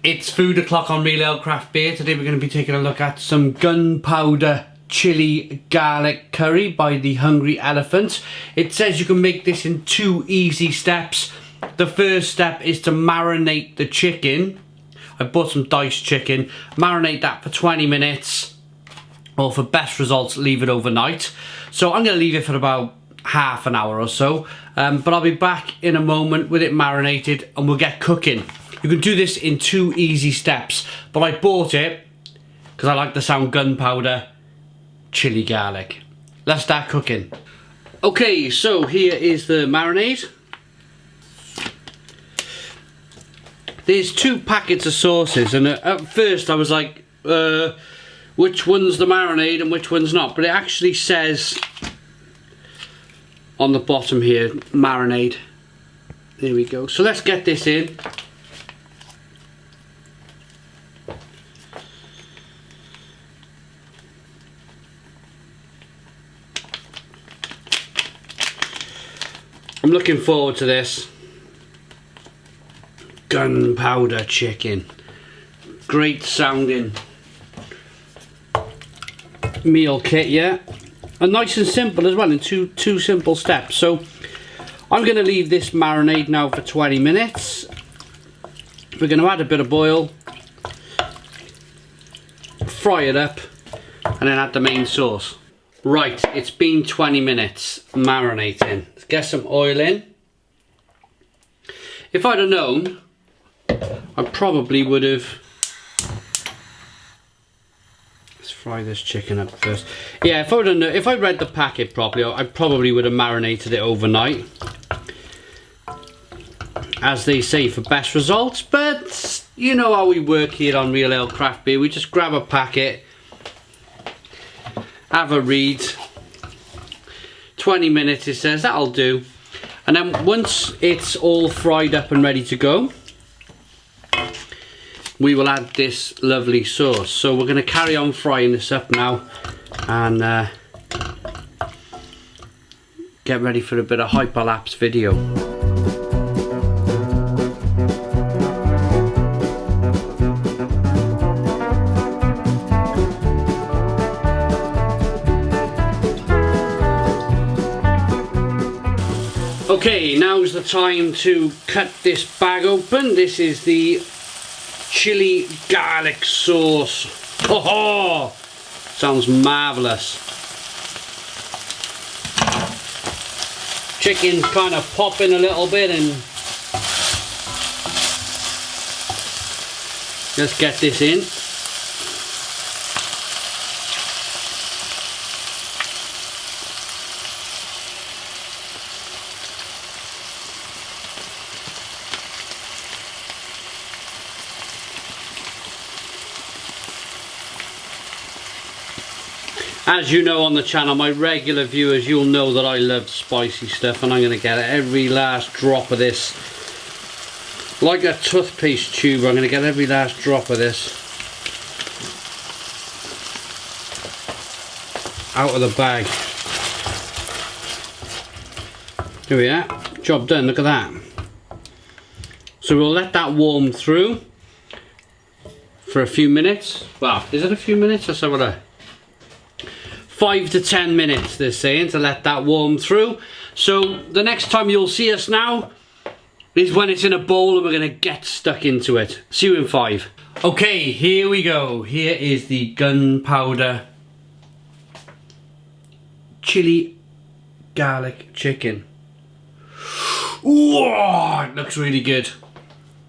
It's food o'clock on Real Ale Craft Beer. Today we're going to be taking a look at some Gunpowder Chilli garlic curry by the Hungry Elephant. It says you can make this in 2 easy steps. The first step is to marinate the chicken. I bought some diced chicken. Marinate that for 20 minutes. Or for best results, leave it overnight. So I'm going to leave it for about half an hour or so. But I'll be back in a moment with it marinated and we'll get cooking. You can do this in 2 easy steps, but I bought it because I like the sound Gunpowder Chilli garlic. Let's start cooking. Okay, so here is the marinade. There's 2 packets of sauces, and at first I was like, which one's the marinade and which one's not? But it actually says on the bottom here, marinade. There we go. So let's get this in. I'm looking forward to this. Gunpowder chicken. Great sounding meal kit, yeah. And nice and simple as well in two simple steps. So I'm going to leave this marinade now for 20 minutes. We're going to add a bit of oil, fry it up, and then add the main sauce. Right, it's been 20 minutes marinating. Let's get some oil in. If I'd have known, I probably would have... Let's fry this chicken up first. Yeah, if I would have known, if I read the packet properly, I probably would have marinated it overnight, as they say, for best results. But you know how we work here on Real Ale Craft Beer. We just grab a packet, have a read. 20 minutes it says, that'll do. And then once it's all fried up and ready to go, we will add this lovely sauce. So we're going to carry on frying this up now and get ready for a bit of hyperlapse video. Okay, now's the time to cut this bag open. This is the chili garlic sauce. Oh, sounds marvellous. Chicken's kind of popping a little bit, and let's get this in. As you know on the channel, my regular viewers, you'll know that I love spicy stuff, and I'm going to get every last drop of this. Like a toothpaste tube, I'm going to get every last drop of this out of the bag. Here we are, job done, look at that. So we'll let that warm through for a few minutes. Well, is it a few minutes? Let's have a look. 5 to 10 minutes they're saying to let that warm through. So the next time you'll see us now is when it's in a bowl and we're going to get stuck into it. See you in 5. Okay, here we go. Here is the Gunpowder Chilli garlic chicken. Ooh, it looks really good.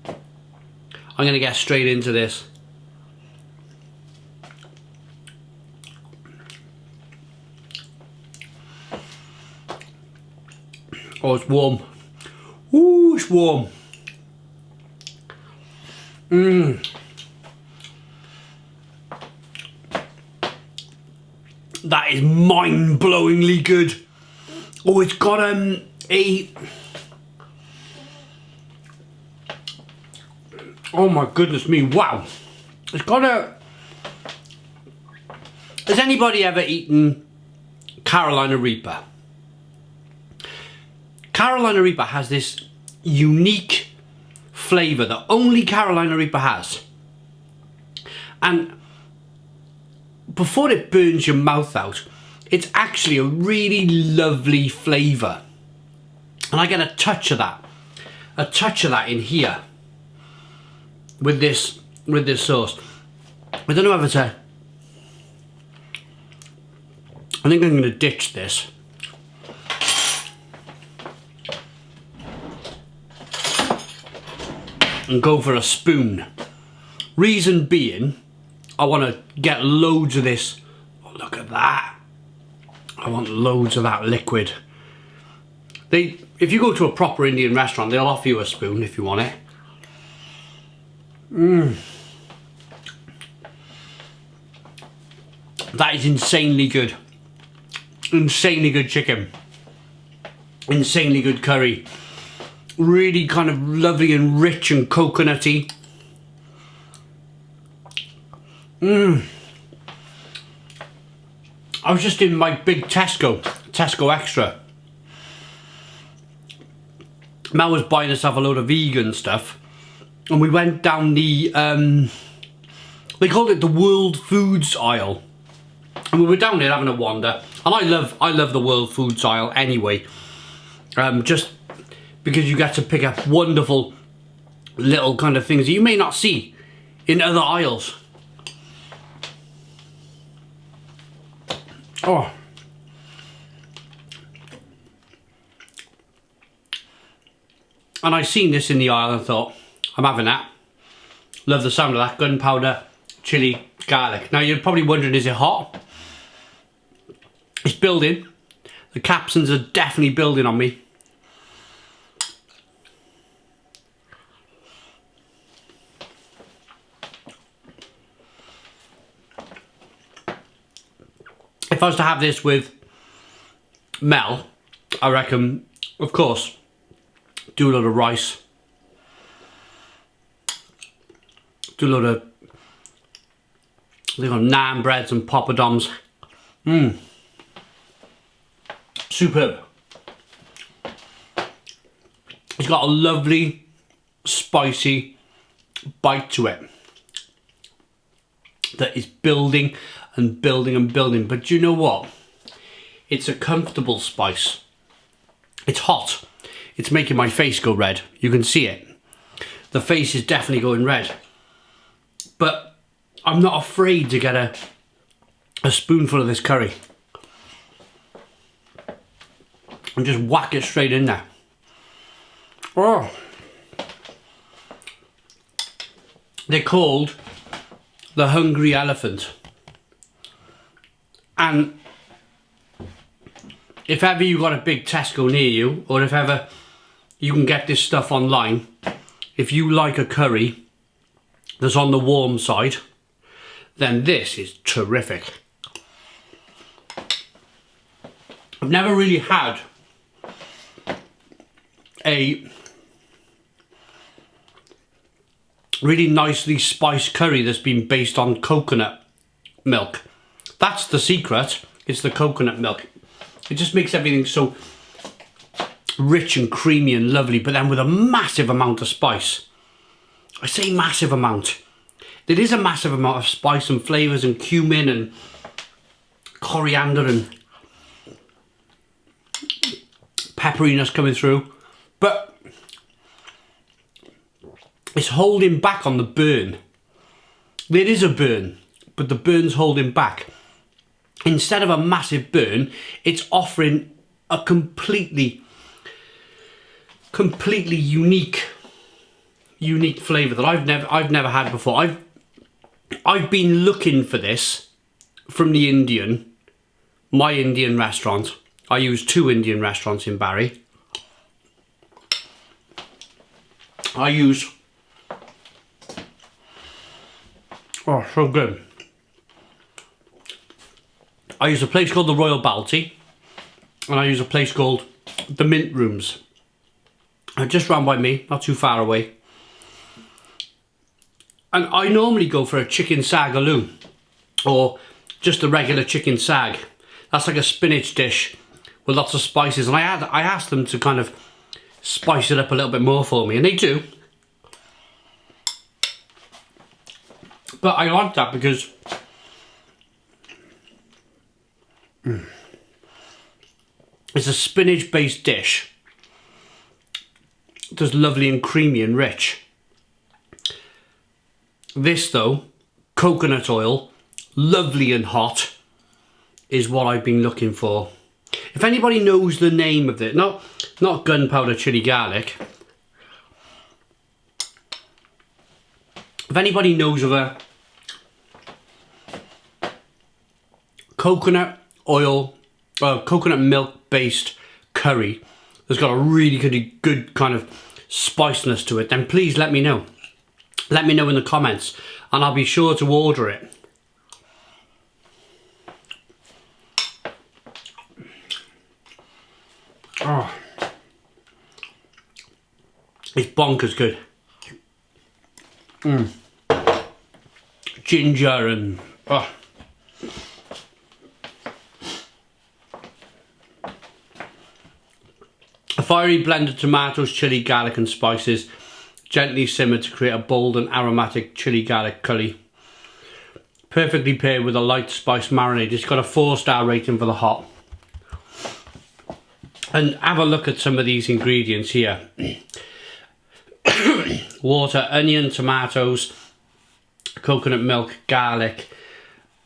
I'm going to get straight into this. Oh, it's warm. Ooh, it's warm. That is mind-blowingly good. Oh, it's got oh my goodness me, wow. It's got a... Has anybody ever eaten Carolina Reaper? Carolina Reaper has this unique flavour that only Carolina Reaper has. And before it burns your mouth out, it's actually a really lovely flavour. And I get a touch of that in here with this sauce. I don't know if it's I think I'm going to ditch this. And go for a spoon. Reason being, I want to get loads of this. Oh, look at that. I want loads of that liquid. If you go to a proper Indian restaurant, they'll offer you a spoon if you want it. That is insanely good. Insanely good chicken. Insanely good curry. Really kind of lovely and rich and coconutty. I was just in my big Tesco Extra. Mel was buying herself a load of vegan stuff, and we went down the they called it the World Foods aisle, and we were down there having a wander. And I love the World Foods aisle anyway, just because you get to pick up wonderful little kind of things that you may not see in other aisles. Oh. And I seen this in the aisle and thought, I'm having that. Love the sound of that. Gunpowder chili garlic. Now you're probably wondering, is it hot? It's building. The capsons are definitely building on me. If I was to have this with Mel, I reckon, of course, do a lot of rice, do a lot of naan breads and poppadoms. Superb. It's got a lovely, spicy bite to it that is building and building and building. But you know what? It's a comfortable spice. It's hot. It's making my face go red. You can see it. The face is definitely going red. But I'm not afraid to get a spoonful of this curry and just whack it straight in there. Oh. They're called the Hungry Elephant. And if ever you got a big Tesco near you, or if ever you can get this stuff online, if you like a curry that's on the warm side, then this is terrific. I've never really had a really nicely spiced curry that's been based on coconut milk. That's the secret. It's the coconut milk. It just makes everything so rich and creamy and lovely, but then with a massive amount of spice. I say massive amount. There is a massive amount of spice and flavours and cumin and coriander and pepperiness coming through, but it's holding back on the burn. There is a burn, but the burn's holding back. Instead of a massive burn, it's offering a completely unique flavour that I've never had before. I've been looking for this from my Indian restaurant. I use 2 Indian restaurants in Barry. Oh, so good. I use a place called the Royal Balti, and I use a place called the Mint Rooms. Just round by me, not too far away. And I normally go for a chicken sagaloo, or just a regular chicken sag. That's like a spinach dish with lots of spices, and I asked them to kind of spice it up a little bit more for me, and they do. But I like that because it's a spinach based dish. Just lovely and creamy and rich. This though, coconut oil, lovely and hot, is what I've been looking for. If anybody knows the name of it, not gunpowder chili garlic. If anybody knows of a coconut oil, coconut milk based curry that's got a really good kind of spiciness to it, then please let me know. Let me know in the comments and I'll be sure to order it. Oh, it's bonkers good. Ginger and oh. A fiery blend of tomatoes, chili, garlic and spices, gently simmered to create a bold and aromatic chili garlic curry. Perfectly paired with a light spice marinade. It's got a 4-star rating for the hot. And have a look at some of these ingredients here. Water, onion, tomatoes, coconut milk, garlic,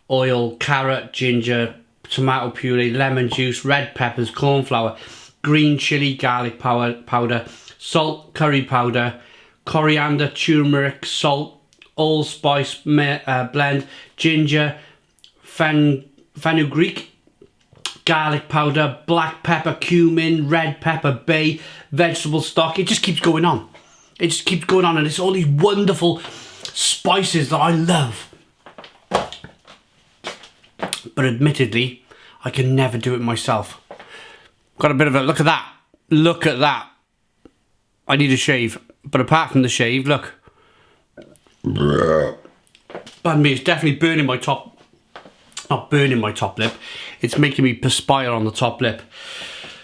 oil, carrot, ginger, tomato puree, lemon juice, red peppers, corn flour, green chili, garlic powder, salt, curry powder, coriander, turmeric, salt, allspice blend, ginger, fenugreek, garlic powder, black pepper, cumin, red pepper, bay, vegetable stock. It just keeps going on. It just keeps going on and it's all these wonderful spices that I love. But admittedly, I can never do it myself. Got a bit of a, look at that. Look at that. I need a shave. But apart from the shave, look. Pardon me, it's definitely burning my top, not burning my top lip. It's making me perspire on the top lip.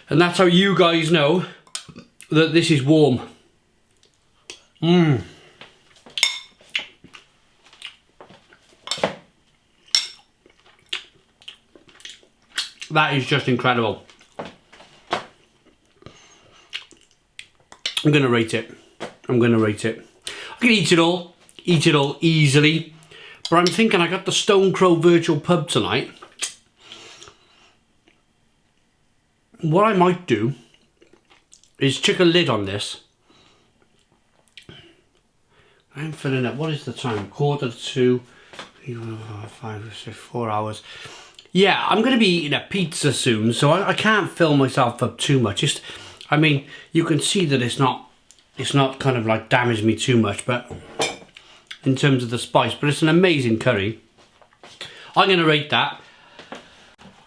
And that's how you guys know that this is warm. That is just incredible. I'm gonna rate it. I'm gonna rate it. I can eat it all easily. But I'm thinking I got the Stone Crow Virtual Pub tonight. What I might do is check a lid on this. I'm filling up. What is the time? 1:45, 5, 6, 4 hours. Yeah, I'm going to be eating a pizza soon, so I can't fill myself up too much. Just, I mean, you can see that it's not kind of like damaged me too much, but in terms of the spice, but it's an amazing curry. I'm going to rate that.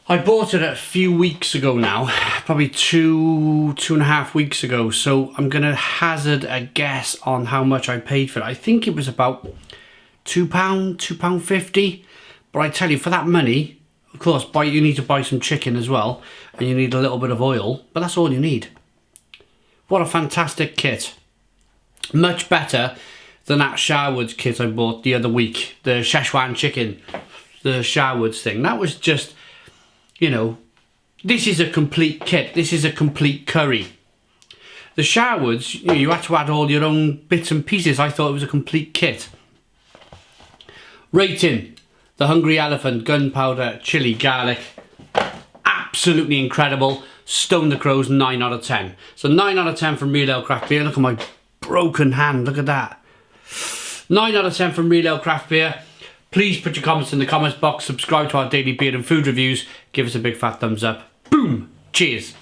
I bought it a few weeks ago now, probably two and a half weeks ago, so I'm going to hazard a guess on how much I paid for it. I think it was about £2, £2.50, but I tell you, for that money, of course, you need to buy some chicken as well, and you need a little bit of oil, but that's all you need. What a fantastic kit. Much better than that Sharwood's kit I bought the other week, the Szechuan chicken, the Sharwood's thing. That was just, you know, this is a complete kit. This is a complete curry. The Sharwood's, you had to add all your own bits and pieces. I thought it was a complete kit. Rating: the Hungry Elephant Gunpowder Chili Garlic. Absolutely incredible. Stone the Crows, 9 out of 10. So 9 out of 10 from Real Ale Craft Beer. Look at my broken hand. Look at that. 9 out of 10 from Real Ale Craft Beer. Please put your comments in the comments box. Subscribe to our daily beer and food reviews. Give us a big fat thumbs up. Boom. Cheers.